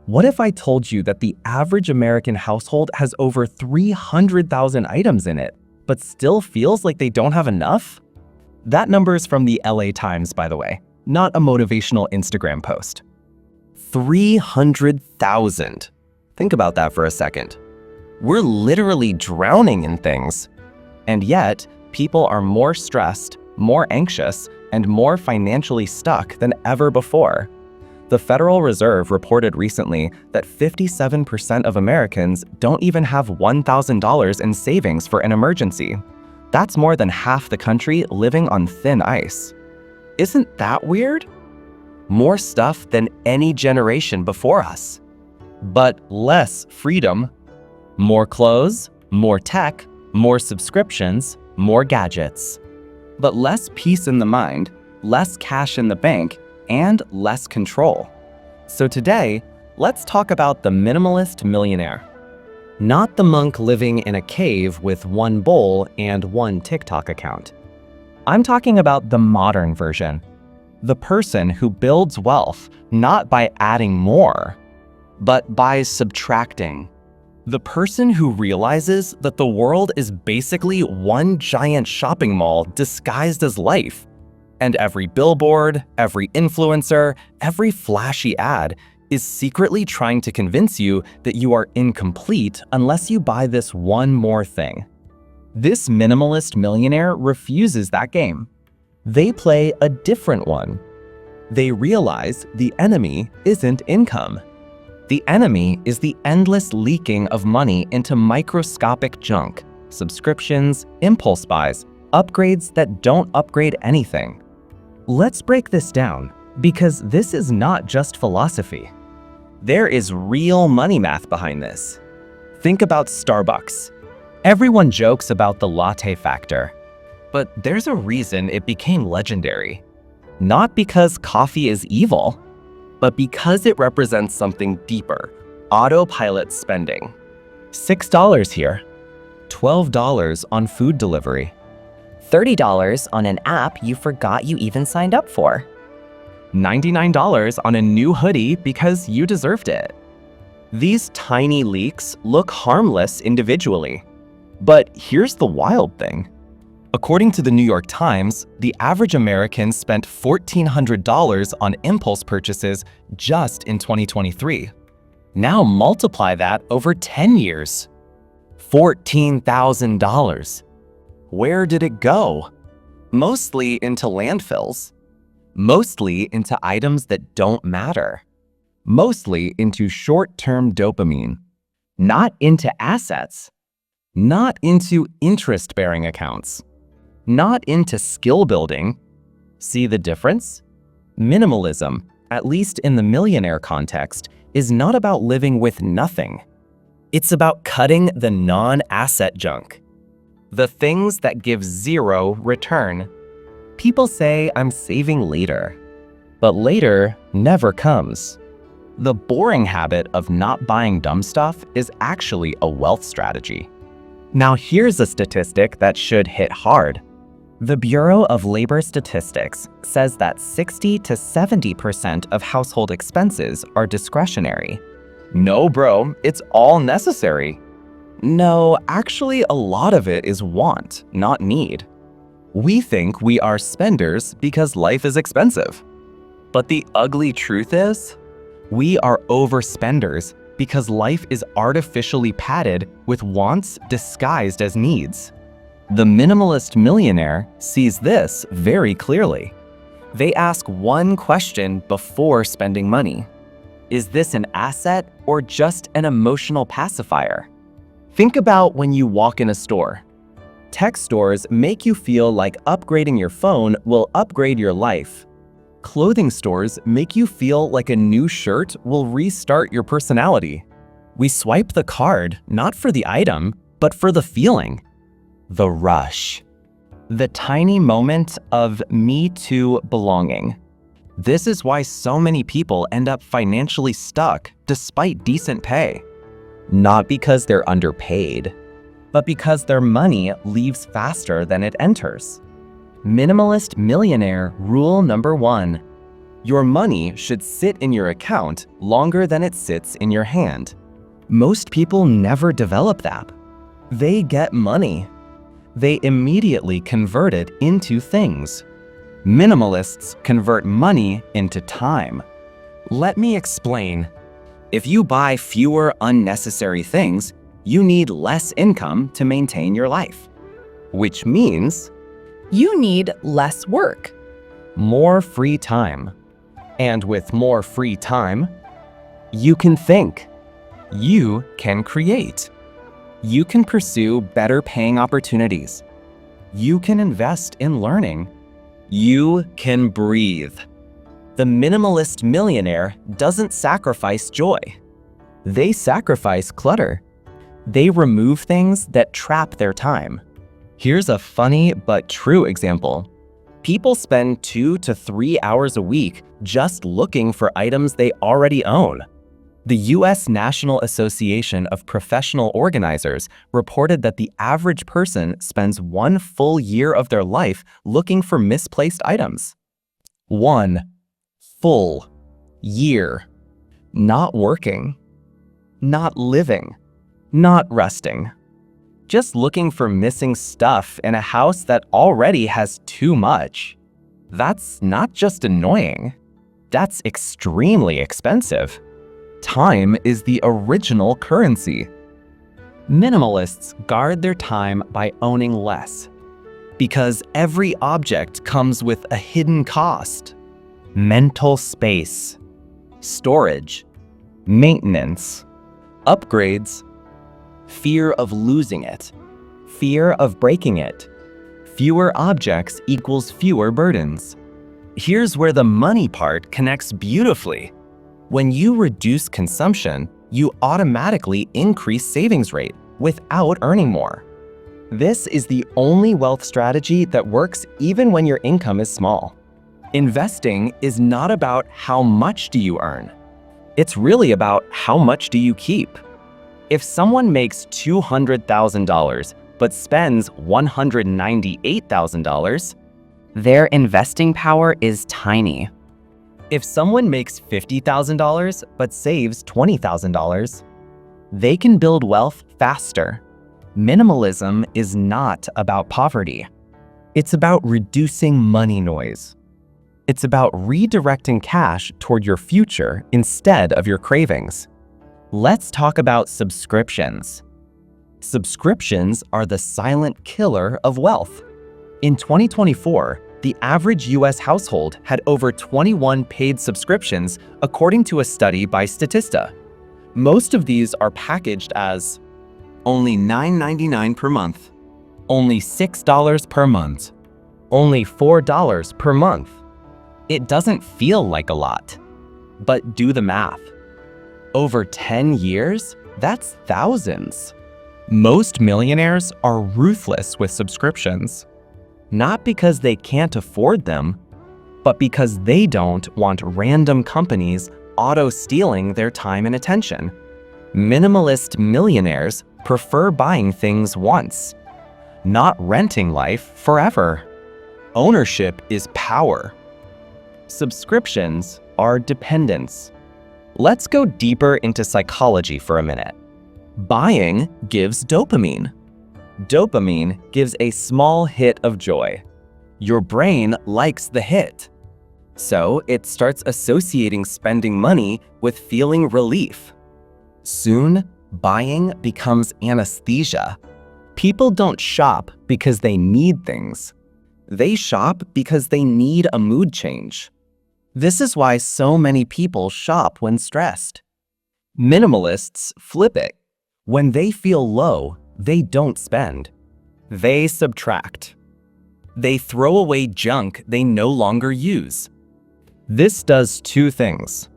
What if I told you that the average American household has over 300,000 items in it, but still feels like they don't have enough? That number is from the LA Times, by the way, not a motivational Instagram post. 300,000. Think about that for a second. We're literally drowning in things. And yet, people are more stressed, more anxious, and more financially stuck than ever before. The Federal Reserve reported recently that 57% of Americans don't even have $1,000 in savings for an emergency. That's more than half the country living on thin ice. Isn't that weird? More stuff than any generation before us. But less freedom. More clothes, more tech, more subscriptions, more gadgets. But less peace in the mind, less cash in the bank, and less control. So today, let's talk about the Minimalist Millionaire. Not the monk living in a cave with one bowl and one TikTok account. I'm talking about the modern version. The person who builds wealth not by adding more, but by subtracting. The person who realizes that the world is basically one giant shopping mall disguised as life. And every billboard, every influencer, every flashy ad is secretly trying to convince you that you are incomplete unless you buy this one more thing. This minimalist millionaire refuses that game. They play a different one. They realize the enemy isn't income. The enemy is the endless leaking of money into microscopic junk, subscriptions, impulse buys, upgrades that don't upgrade anything. Let's break this down, because this is not just philosophy. There is real money math behind this. Think about Starbucks. Everyone jokes about the latte factor, but there's a reason it became legendary. Not because coffee is evil, but because it represents something deeper, autopilot spending. $6 here, $12 on food delivery, $30 on an app you forgot you even signed up for. $99 on a new hoodie because you deserved it. These tiny leaks look harmless individually. But here's the wild thing. According to the New York Times, the average American spent $1,400 on impulse purchases just in 2023. Now multiply that over 10 years. $14,000. Where did it go? Mostly into landfills. Mostly into items that don't matter. Mostly into short-term dopamine. Not into assets. Not into interest-bearing accounts. Not into skill building. See the difference? Minimalism, at least in the millionaire context, is not about living with nothing. It's about cutting the non-asset junk. The things that give zero return. People say I'm saving later, but later never comes. The boring habit of not buying dumb stuff is actually a wealth strategy. Now here's a statistic that should hit hard. The Bureau of Labor Statistics says that 60 to 70% of household expenses are discretionary. No, bro, it's all necessary. No, actually, a lot of it is want, not need. We think we are spenders because life is expensive. But the ugly truth is, we are overspenders because life is artificially padded with wants disguised as needs. The minimalist millionaire sees this very clearly. They ask one question before spending money. Is this an asset or just an emotional pacifier? Think about when you walk in a store. Tech stores make you feel like upgrading your phone will upgrade your life. Clothing stores make you feel like a new shirt will restart your personality. We swipe the card not for the item, but for the feeling. The rush. The tiny moment of me too belonging. This is why so many people end up financially stuck despite decent pay. Not because they're underpaid, but because their money leaves faster than it enters. Minimalist millionaire rule number 1. Your money should sit in your account longer than it sits in your hand. Most people never develop that. They get money. They immediately convert it into things. Minimalists convert money into time. Let me explain. If you buy fewer unnecessary things, you need less income to maintain your life. Which means You need less work. more free time. And with more free time, you can think. You can create. You can pursue better paying opportunities. You can invest in learning. You can breathe. The minimalist millionaire doesn't sacrifice joy. They sacrifice clutter. They remove things that trap their time. Here's a funny but true example. People spend 2 to 3 hours a week just looking for items they already own. The U.S. National Association of Professional Organizers reported that the average person spends 1 full year of their life looking for misplaced items. 1 full year. Not working. Not living. Not resting. Just looking for missing stuff in a house that already has too much. That's not just annoying. That's extremely expensive. Time is the original currency. Minimalists guard their time by owning less. Because every object comes with a hidden cost. Mental space, storage, maintenance, upgrades, fear of losing it, fear of breaking it. Fewer objects equals fewer burdens. Here's where the money part connects beautifully. When you reduce consumption, you automatically increase savings rate without earning more. This is the only wealth strategy that works even when your income is small. Investing is not about how much do you earn. It's really about how much do you keep. If someone makes $200,000 but spends $198,000, Their investing power is tiny. if someone makes $50,000 but saves $20,000, they can build wealth faster. Minimalism is not about poverty. It's about reducing money noise. It's about redirecting cash toward your future instead of your cravings. Let's talk about subscriptions. Subscriptions are the silent killer of wealth. In 2024, the average US household had over 21 paid subscriptions, according to a study by Statista. Most of these are packaged as only $9.99 per month, only $6 per month, only $4 per month. It doesn't feel like a lot, but do the math. Over 10 years, that's thousands. Most millionaires are ruthless with subscriptions. Not because they can't afford them, but because they don't want random companies auto-stealing their time and attention. Minimalist millionaires prefer buying things once, not renting life forever. Ownership is power. Subscriptions are dependence. Let's go deeper into psychology for a minute. Buying gives dopamine. Dopamine gives a small hit of joy. Your brain likes the hit. So it starts associating spending money with feeling relief. Soon, buying becomes anesthesia. People don't shop because they need things. They shop because they need a mood change. This is why so many people shop when stressed. Minimalists flip it. When they feel low, they don't spend. They subtract. They throw away junk they no longer use. This does two things.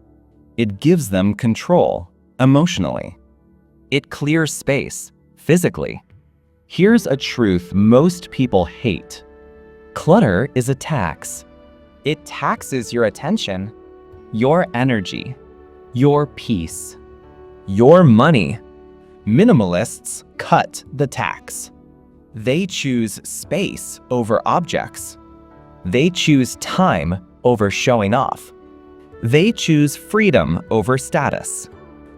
It gives them control emotionally. It clears space physically. Here's a truth most people hate. Clutter is a tax. It taxes your attention, your energy, your peace, your money. Minimalists cut the tax. They choose space over objects. They choose time over showing off. They choose freedom over status.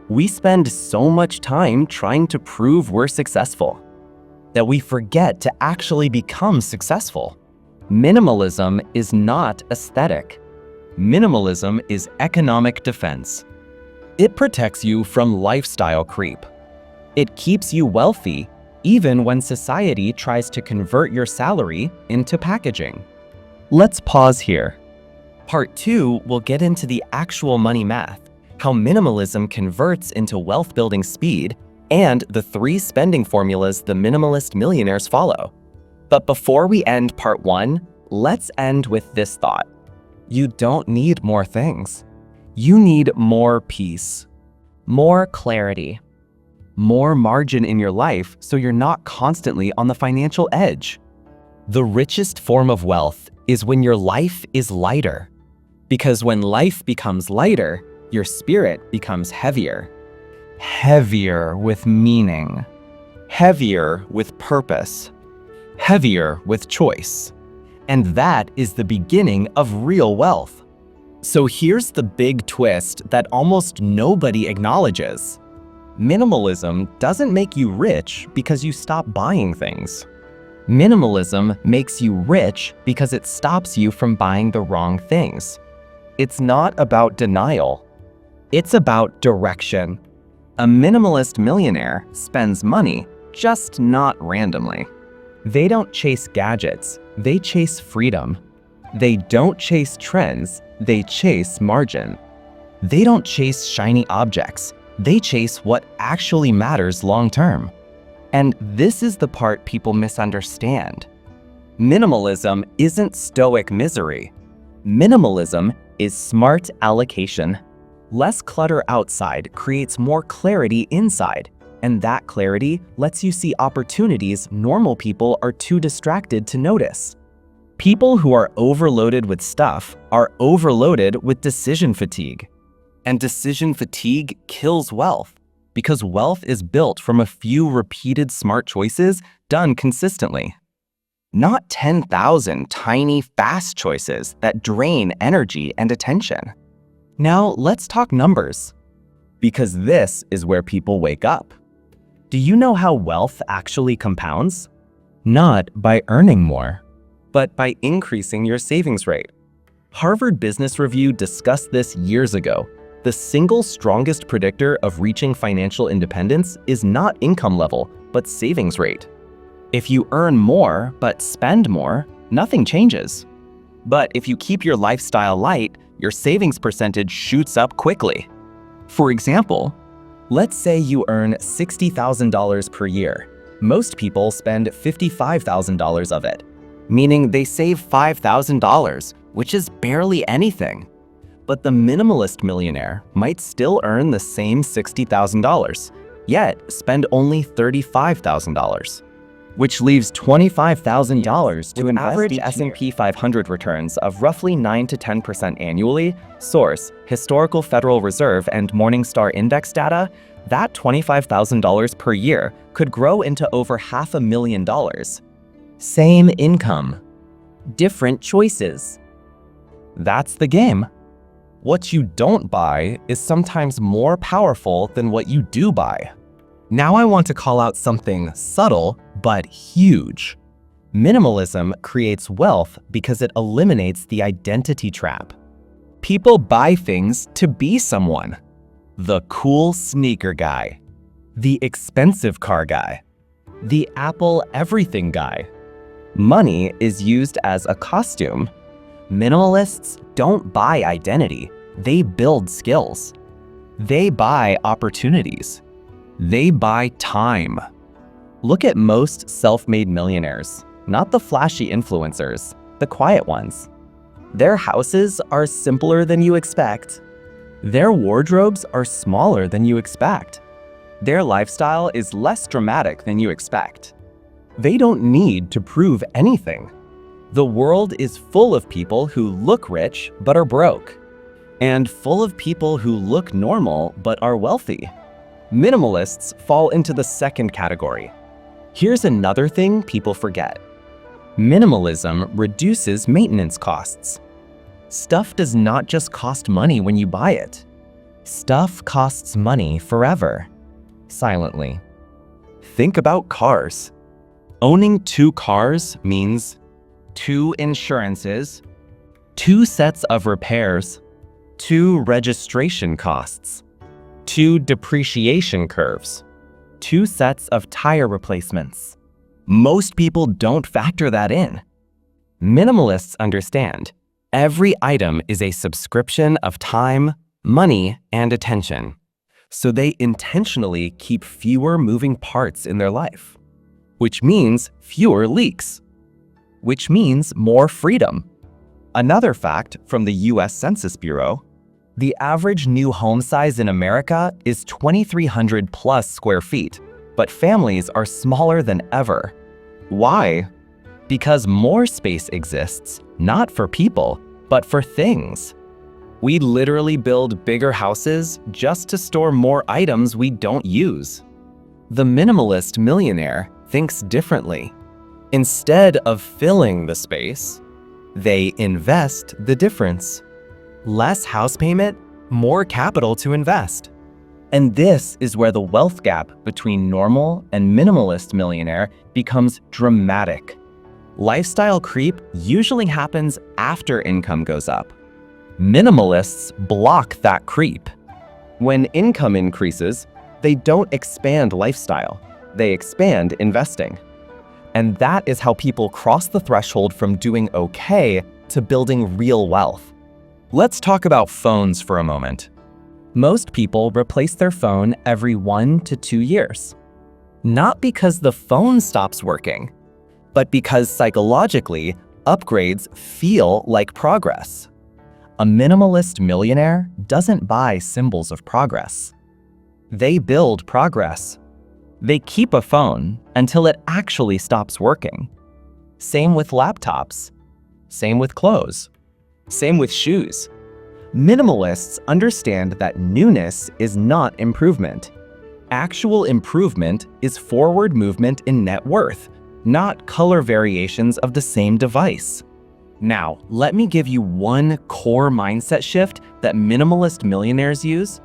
We spend so much time trying to prove we're successful that we forget to actually become successful. Minimalism is not aesthetic. Minimalism is economic defense. It protects you from lifestyle creep. It keeps you wealthy even when society tries to convert your salary into packaging. Let's pause here. Part 2 will get into the actual money math, how minimalism converts into wealth-building speed, and the 3 spending formulas the minimalist millionaires follow. But before we end part 1, let's end with this thought. You don't need more things. You need more peace, More clarity. more margin in your life so you're not constantly on the financial edge. The richest form of wealth is when your life is lighter. Because when life becomes lighter, your spirit becomes heavier. Heavier with meaning. Heavier with purpose. Heavier with choice. And that is the beginning of real wealth. So here's the big twist that almost nobody acknowledges. Minimalism doesn't make you rich because you stop buying things. Minimalism makes you rich because it stops you from buying the wrong things. It's not about denial. It's about direction. A minimalist millionaire spends money, just not randomly. They don't chase gadgets, they chase freedom. They don't chase trends, they chase margin. They don't chase shiny objects, they chase what actually matters long term. And this is the part people misunderstand. Minimalism isn't stoic misery. Minimalism is smart allocation. Less clutter outside creates more clarity inside, and that clarity lets you see opportunities normal people are too distracted to notice. People who are overloaded with stuff are overloaded with decision fatigue. And decision fatigue kills wealth, because wealth is built from a few repeated smart choices done consistently. Not 10,000 tiny, fast choices that drain energy and attention. Now let's talk numbers, because this is where people wake up. Do you know how wealth actually compounds? Not by earning more, but by increasing your savings rate. Harvard Business Review discussed this years ago. The single strongest predictor of reaching financial independence is not income level, but savings rate. If you earn more but spend more, nothing changes. But if you keep your lifestyle light, your savings percentage shoots up quickly. For example, let's say you earn $60,000 per year. Most people spend $55,000 of it, meaning they save $5,000, which is barely anything. But the minimalist millionaire might still earn the same $60,000, yet spend only $35,000, which leaves $25,000 to invest. Average S&P 500 returns of roughly 9 to 10% annually, source, Historical Federal Reserve and Morningstar Index data, that $25,000 per year could grow into over $500,000. Same income, different choices. That's the game. What you don't buy is sometimes more powerful than what you do buy. Now I want to call out something subtle but huge. Minimalism creates wealth because it eliminates the identity trap. People buy things to be someone. The cool sneaker guy, the expensive car guy, the Apple everything guy. Money is used as a costume. Minimalists don't buy identity, they build skills. They buy opportunities. They buy time. Look at most self-made millionaires, not the flashy influencers, the quiet ones. Their houses are simpler than you expect. Their wardrobes are smaller than you expect. Their lifestyle is less dramatic than you expect. They don't need to prove anything. The world is full of people who look rich but are broke, and full of people who look normal but are wealthy. Minimalists fall into the second category. Here's another thing people forget. Minimalism reduces maintenance costs. Stuff does not just cost money when you buy it. Stuff costs money forever. Silently. Think about cars. Owning 2 cars means 2 insurances, 2 sets of repairs, 2 registration costs, 2 depreciation curves, 2 sets of tire replacements. Most people don't factor that in. Minimalists understand every item is a subscription of time, money, and attention. So they intentionally keep fewer moving parts in their life, which means fewer leaks, which means more freedom. Another fact from the US Census Bureau, the average new home size in America is 2,300 plus square feet, but families are smaller than ever. Why? Because more space exists, not for people, but for things. We literally build bigger houses just to store more items we don't use. The minimalist millionaire thinks differently. Instead of filling the space, they invest the difference. Less house payment, more capital to invest. And this is where the wealth gap between normal and minimalist millionaire becomes dramatic. Lifestyle creep usually happens after income goes up. Minimalists block that creep. When income increases, they don't expand lifestyle, they expand investing. And that is how people cross the threshold from doing okay to building real wealth. Let's talk about phones for a moment. Most people replace their phone every 1 to 2 years. Not because the phone stops working, but because psychologically, upgrades feel like progress. A minimalist millionaire doesn't buy symbols of progress. They build progress. They keep a phone until it actually stops working. Same with laptops. Same with clothes. Same with shoes. Minimalists understand that newness is not improvement. Actual improvement is forward movement in net worth, not color variations of the same device. Now, let me give you one core mindset shift that minimalist millionaires use.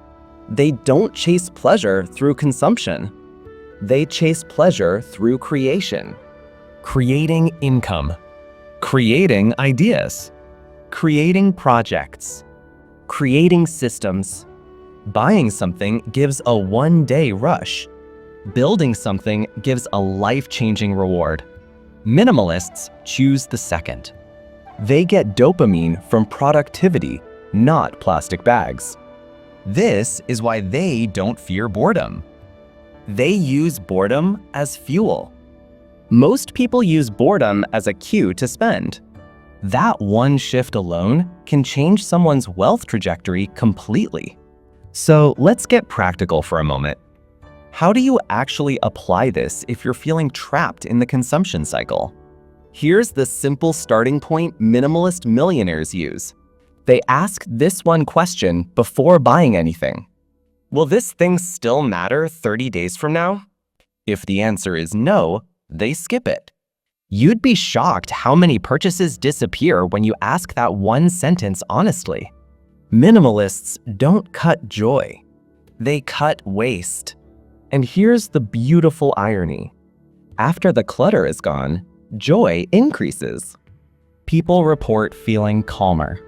They don't chase pleasure through consumption. They chase pleasure through creation. Creating income. Creating ideas. Creating projects. Creating systems. Buying something gives a one-day rush. Building something gives a life-changing reward. Minimalists choose the second. They get dopamine from productivity, not plastic bags. This is why they don't fear boredom. They use boredom as fuel. Most people use boredom as a cue to spend. That one shift alone can change someone's wealth trajectory completely. So let's get practical for a moment. How do you actually apply this if you're feeling trapped in the consumption cycle? Here's the simple starting point minimalist millionaires use. They ask this one question before buying anything. Will this thing still matter 30 days from now? If the answer is no, they skip it. You'd be shocked how many purchases disappear when you ask that one sentence honestly. Minimalists don't cut joy. They cut waste. And here's the beautiful irony. After the clutter is gone, joy increases. People report feeling calmer.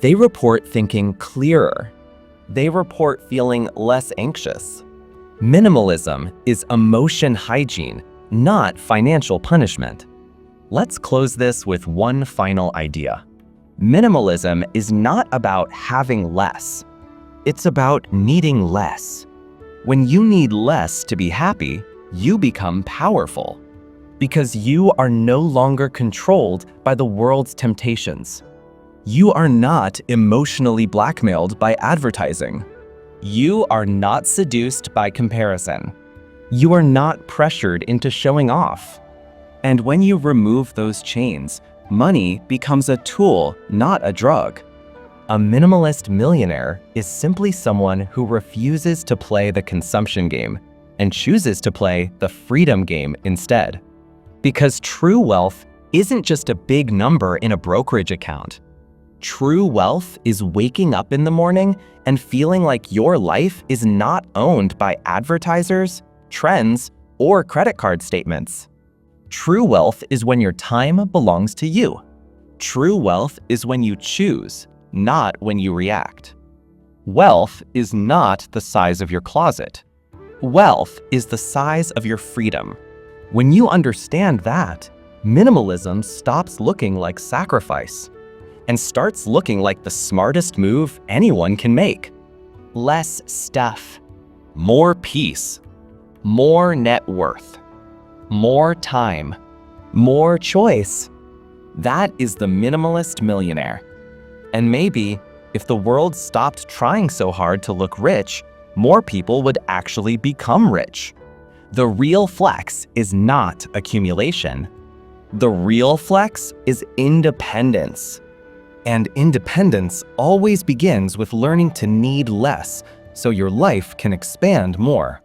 They report thinking clearer. They report feeling less anxious. Minimalism is emotion hygiene, not financial punishment. Let's close this with one final idea. Minimalism is not about having less. It's about needing less. When you need less to be happy, you become powerful. Because you are no longer controlled by the world's temptations. You are not emotionally blackmailed by advertising. You are not seduced by comparison. You are not pressured into showing off. And when you remove those chains, money becomes a tool, not a drug. A minimalist millionaire is simply someone who refuses to play the consumption game and chooses to play the freedom game instead. Because true wealth isn't just a big number in a brokerage account. True wealth is waking up in the morning and feeling like your life is not owned by advertisers, trends, or credit card statements. True wealth is when your time belongs to you. True wealth is when you choose, not when you react. Wealth is not the size of your closet. Wealth is the size of your freedom. When you understand that, minimalism stops looking like sacrifice and starts looking like the smartest move anyone can make. Less stuff. More peace. More net worth. More time. More choice. That is the Minimalist Millionaire. And maybe, if the world stopped trying so hard to look rich, more people would actually become rich. The real flex is not accumulation. The real flex is independence. And independence always begins with learning to need less so your life can expand more.